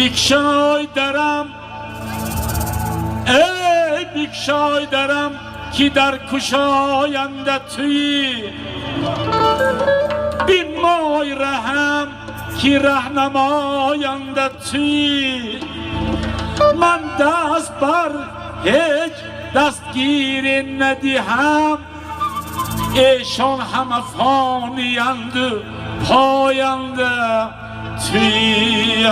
بیکشای درم ای بیکشای درم کی در کشاینده توی بین مای رحم کی رهنماینده توی من دست بر هیچ دستگیر ندیهم ایشان همه فانیند پاینده توی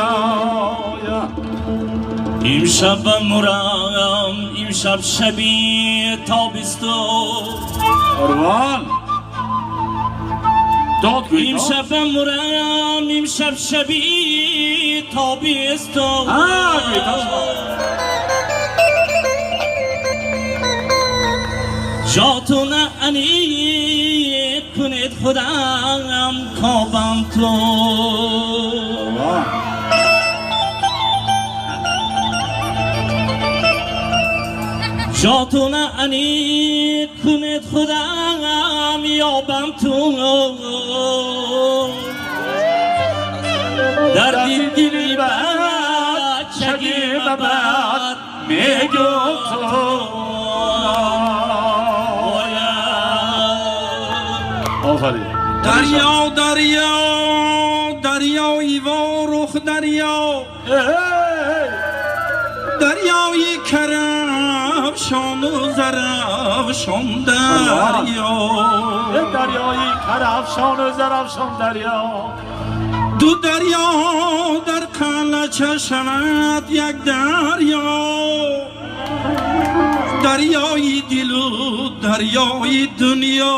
امشب مرم امشب شبی تابستون قربان داد گوی امشب مرم امشب شبی تابستون جاتون انی کنید خودم کابم تو جاتون انی کنید خودم یابم تو در دل بچگی ببر میگم تو دریا دریا دریایی و رخ دریا دریایی کرفشان و زرفشان دریا دریایی کرفشان و زرفشان دریا دو دریا در قلعه چشمت یک دریا دریای دل و دریای دنیا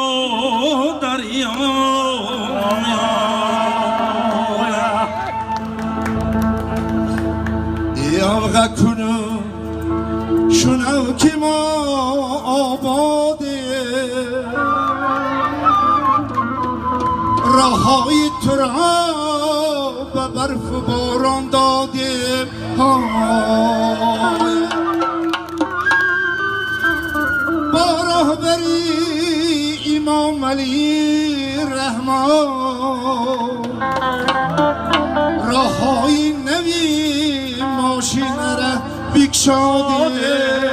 دریا یاغا کنو شنو که ما آباده راهای تو را به برف و باران داده با رهبری امام علی رحمان راههای نوی ماشین را بکشاده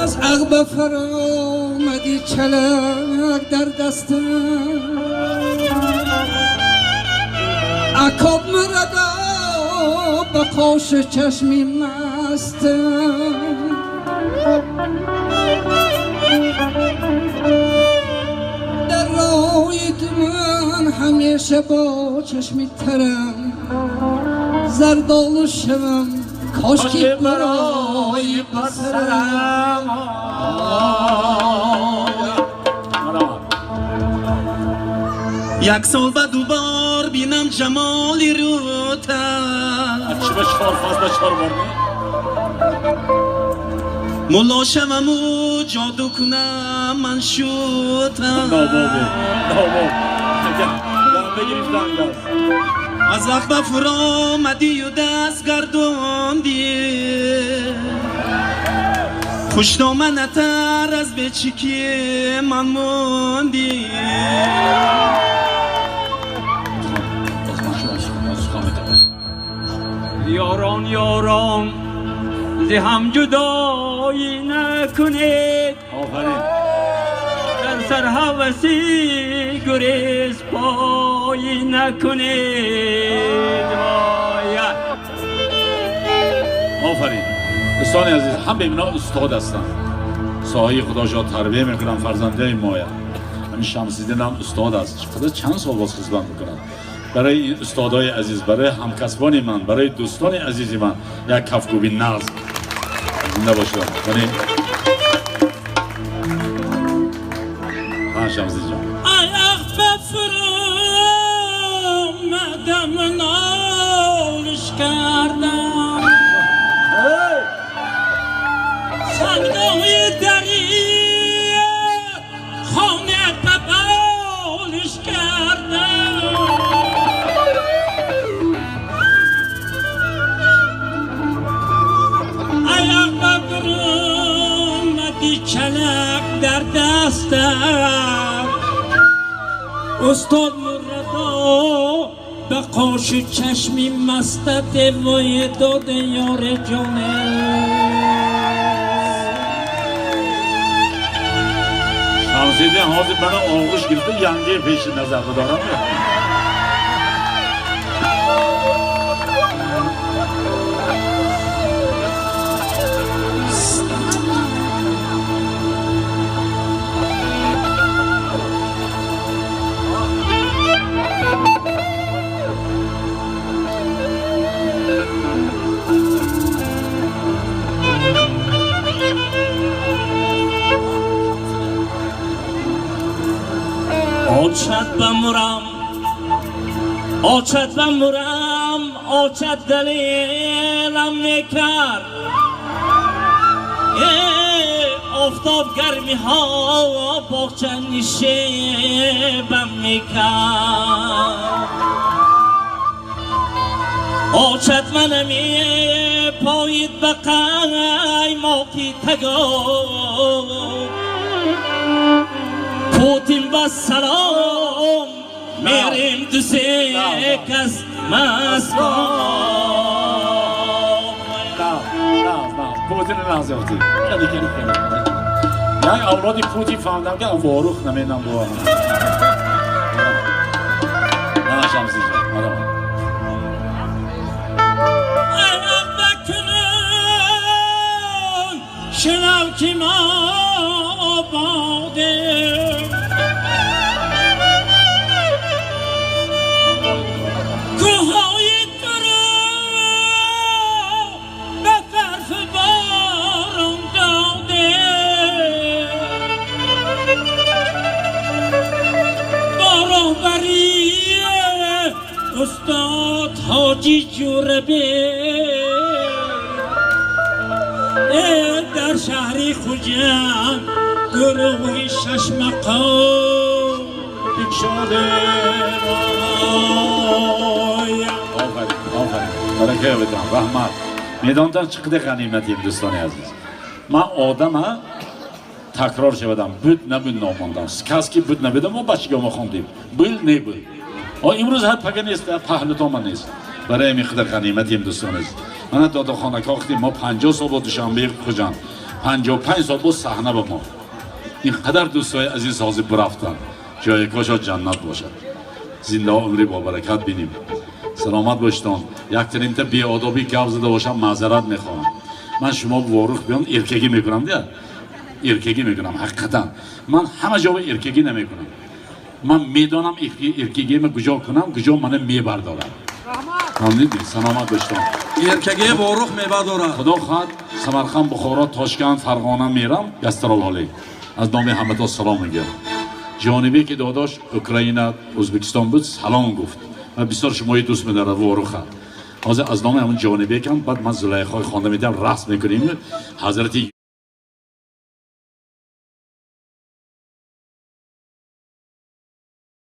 از عقب فرامدی چلک در دستم عقاب مردا به قاش چشمی مستم در راهی من همیشه با چشمی ترم زردالو شوم کاش که برای بسرم یک سال و دوبار بینم جمالی روتا چی به چهار فاز به چهار بار ملا شوم و جادو کنم من شوتا نابابه بگیریش دنگاز از عقب فرامدی و دست گردوندی خوش دامنتر از به چیکی من موندی یاران یاران ز هم جدایی نکنید در سر هوسی گریز پایی نکنید آفرین دوستان عزیز همه اینا استاد هستن ساحه خدا جا تربیه میکنن فرزنده مایا همین شمسیدین هم استاد است خدا چند سال باز خدمت میکنن برای این استادای عزیز برای همکسبان من برای دوستان عزیزی من یک کفگوبی نغز زنده باشید کنیم شمسی جان آیخ بفرمدم نالش کردم صندوقی دری خانه تبالش کردم در دستم استاد مردا به قاش چشمی مستت وای داد یار جانه شمسیدین حاضر bana ağış girdi yangı peşinde zarfıdara mı? آچت بمورم آچت دلیلم میکرد آفتاب گرمی ها باغچه نشیبم میکرد آچت منمی پایید به قیماقی تگو پوتین با سلام میریم دوسته کس مسکن پوتین نازیافتی کلی یعنی اولادی پوتین فهمدم که واروخ نمیدم با هم نه شمسی جان ایران بکنن شنو که ما آباده کوههای درو به طرف باران داده با راهبری استاد حاجی جوربه در شهری خوجم گروهی شش مقام بکشاده آفرین برکه بدم رحمت میداندن چقدر غنیمتیم دوستان عزیز من آدم تکرار شدم بود نبود ناماندم کس که بود نبودم ما بچگی ما خوندیم بل نبود امروز هر پگه نیست پهلوتا من نیست برای میخواد غنیمتیم دوستان عزیز من دادا خانه کاختیم ما 50 سال با دوشنبه خوجان 55 سال با صحنه با ما اینقدر دوستای عزیز حاضر برفتن جای کاشا جنت باشد زنده عمری با برکت بینیم سلامت باشتان یک تنیم تا بی آدابی گپ زده باشم معذرت میخوام من شما واروخ بیام ارکگی میکنم دیگه ارکگی میکنم حقیقتا من همه جا ارکگی نمیکنم من میدانم ارکگی من کجا کنم کجا من میبردارم فهمیدی سلامت باشتان ارکگی واروخ میبردارم خدا خواهد سمرقند بخارا تاشکند فرغانه میرم گسترالحالی از نام همتا سلام میگم جانبی که داداش اوکراین ازبکستان بود سلام گفت و بسیار شمایی دوست میداره واروخ حاضر از نام همون جانبی کن بعد من زلیخای خوانده میدم رقص میکنیم حضرت